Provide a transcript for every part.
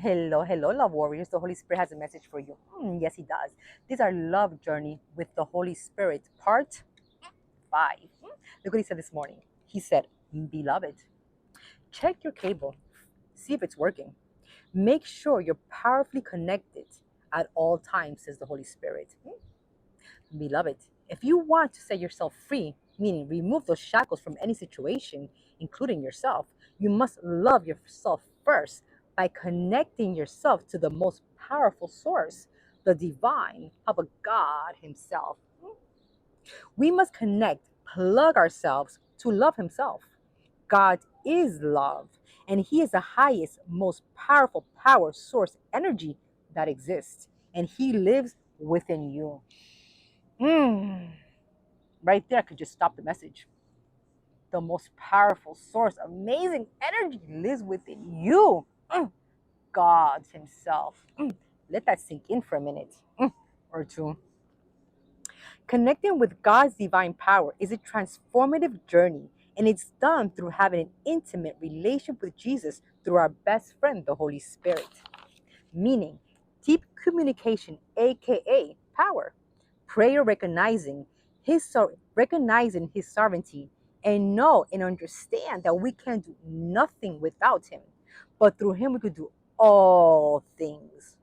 Hello, hello, love warriors. The Holy Spirit has a message for you. Yes, He does. This is our love journey with the Holy Spirit, part 5. Look what He said this morning. He said, Beloved, check your cable, see if it's working. Make sure you're powerfully connected at all times, says the Holy Spirit. Beloved, if you want to set yourself free, meaning remove those shackles from any situation, including yourself, you must love yourself first by connecting yourself to the most powerful source, the divine, Papa God Himself. We must connect, plug ourselves to love Himself. God is love, and He is the highest, most powerful power source energy that exists, and He lives within you. Mm. Right there, I could just stop the message. The most powerful source, amazing energy lives within you. God Himself. Let that sink in for a minute or two. Connecting with God's divine power is a transformative journey, and it's done through having an intimate relationship with Jesus through our best friend, the Holy Spirit. Meaning, deep communication, aka power, prayer recognizing His sovereignty, and know and understand that we can do nothing without Him, but through Him we could do all things.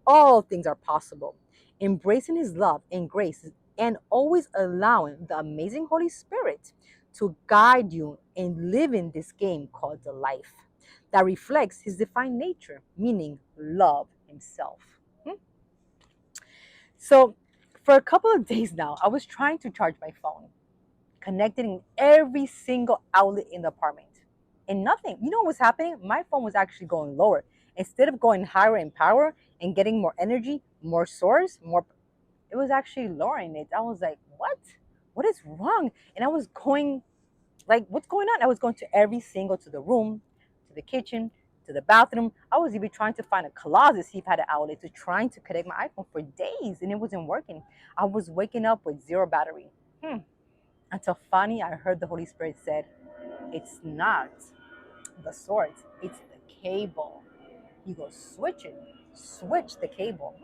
All things are possible. Embracing His love and grace, and always allowing the amazing Holy Spirit to guide you in living this game called the life that reflects His divine nature, meaning love Himself. So, for a couple of days now, I was trying to charge my phone, connected in every single outlet in the apartment, and nothing. You know what was happening? My phone was actually going lower. Instead of going higher in power and getting more energy, more source, more, it was actually lowering it. I was like, what? What is wrong? And I was going, like, what's going on? I was going to the room, to the kitchen, to the bathroom. I was even trying to find a closet, see if I had an outlet, to trying to connect my iPhone for days, and it wasn't working. I was waking up with zero battery. Until finally I heard the Holy Spirit said, it's not the source, it's the cable. You go switch the cable.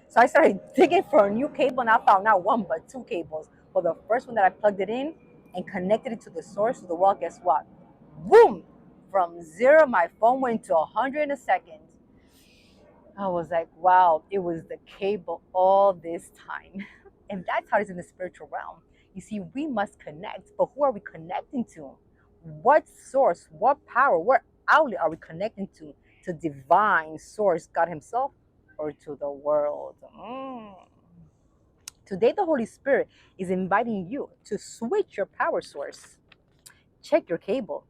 So I started digging for a new cable, and I found not one but two cables. But the first one that I plugged it in and connected it to the source of the wall, guess what? Boom! From zero, my phone went to 100 in a second. I was like, wow, it was the cable all this time. And that's how it is in the spiritual realm. You see, we must connect, but who are we connecting to? What source, what power, what outlet are we connecting to? To divine source, God Himself, or to the world? Today, the Holy Spirit is inviting you to switch your power source. Check your cable.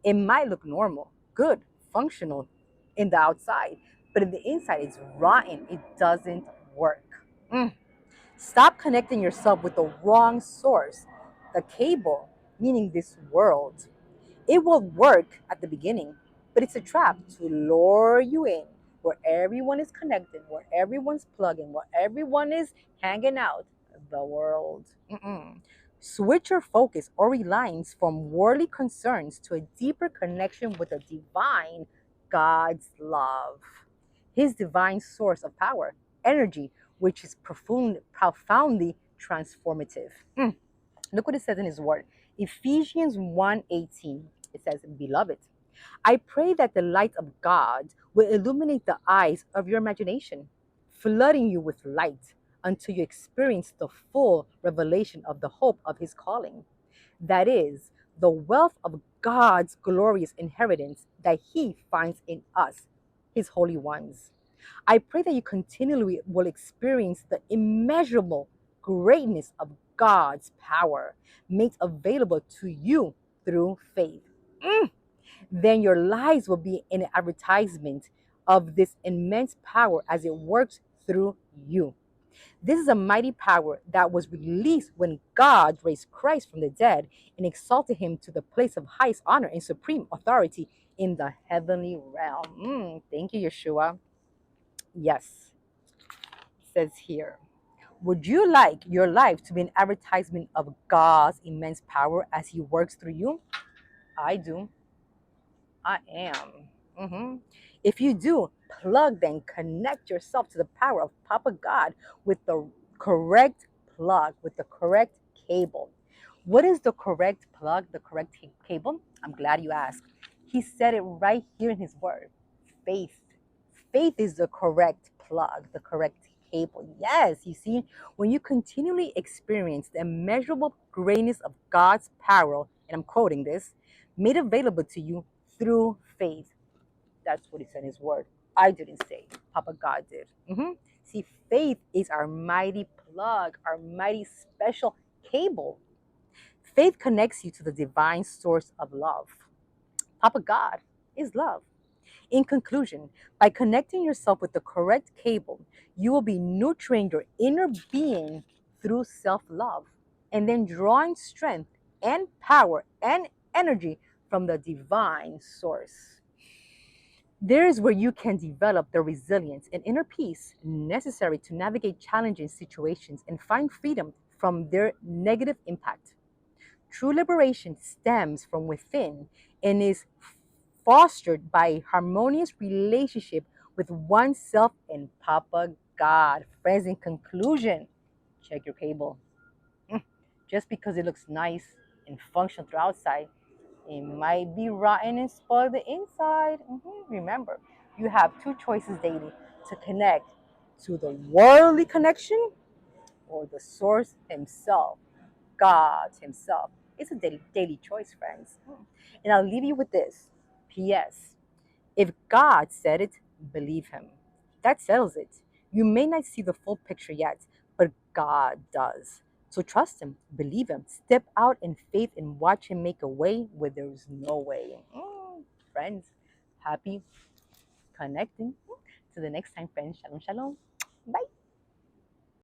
It might look normal, good, functional in the outside, but in the inside, it's rotten. It doesn't work. Stop connecting yourself with the wrong source, the cable, meaning this world. It will work at the beginning, but it's a trap to lure you in where everyone is connected, where everyone's plugging, where everyone is hanging out. The world. Switch your focus or reliance from worldly concerns to a deeper connection with the divine God's love, His divine source of power, energy, which is profoundly transformative. Look what it says in His word. Ephesians 1:18. It says, Beloved, I pray that the light of God will illuminate the eyes of your imagination, flooding you with light until you experience the full revelation of the hope of His calling. That is, the wealth of God's glorious inheritance that He finds in us, His holy ones. I pray that you continually will experience the immeasurable greatness of God's power made available to you through faith. Then your lives will be an advertisement of this immense power as it works through you. This is a mighty power that was released when God raised Christ from the dead and exalted Him to the place of highest honor and supreme authority in the heavenly realm. Thank you, Yeshua. Yes, it says here. Would you like your life to be an advertisement of God's immense power as He works through you? I do. I am. If you do, Unplug, then connect yourself to the power of Papa God with the correct plug, with the correct cable. What is the correct plug, the correct cable? I'm glad you asked. He said it right here in his word: faith. Faith is the correct plug, the correct cable. Yes, you see, when you continually experience the immeasurable greatness of God's power, and I'm quoting this, made available to you through faith. That's what he said in his word. I didn't say, Papa God did. See, faith is our mighty plug, our mighty special cable. Faith connects you to the divine source of love. Papa God is love. In conclusion, by connecting yourself with the correct cable, you will be nurturing your inner being through self love and then drawing strength and power and energy from the divine source. There is where you can develop the resilience and inner peace necessary to navigate challenging situations and find freedom from their negative impact. True liberation stems from within and is fostered by a harmonious relationship with oneself and Papa God. Friends, in conclusion, check your cable. Just because it looks nice and functional through outside, it might be rotten and spoil the inside. Remember, you have two choices daily: to connect to the worldly connection or the source himself, God himself. It's a daily choice, friends. And I'll leave you with this. P.S. If God said it, believe him. That settles it. You may not see the full picture yet, but God does. So trust him, believe him, step out in faith and watch him make a way where there's no way. Friends, happy connecting. To the next time, friends. Shalom, shalom. Bye.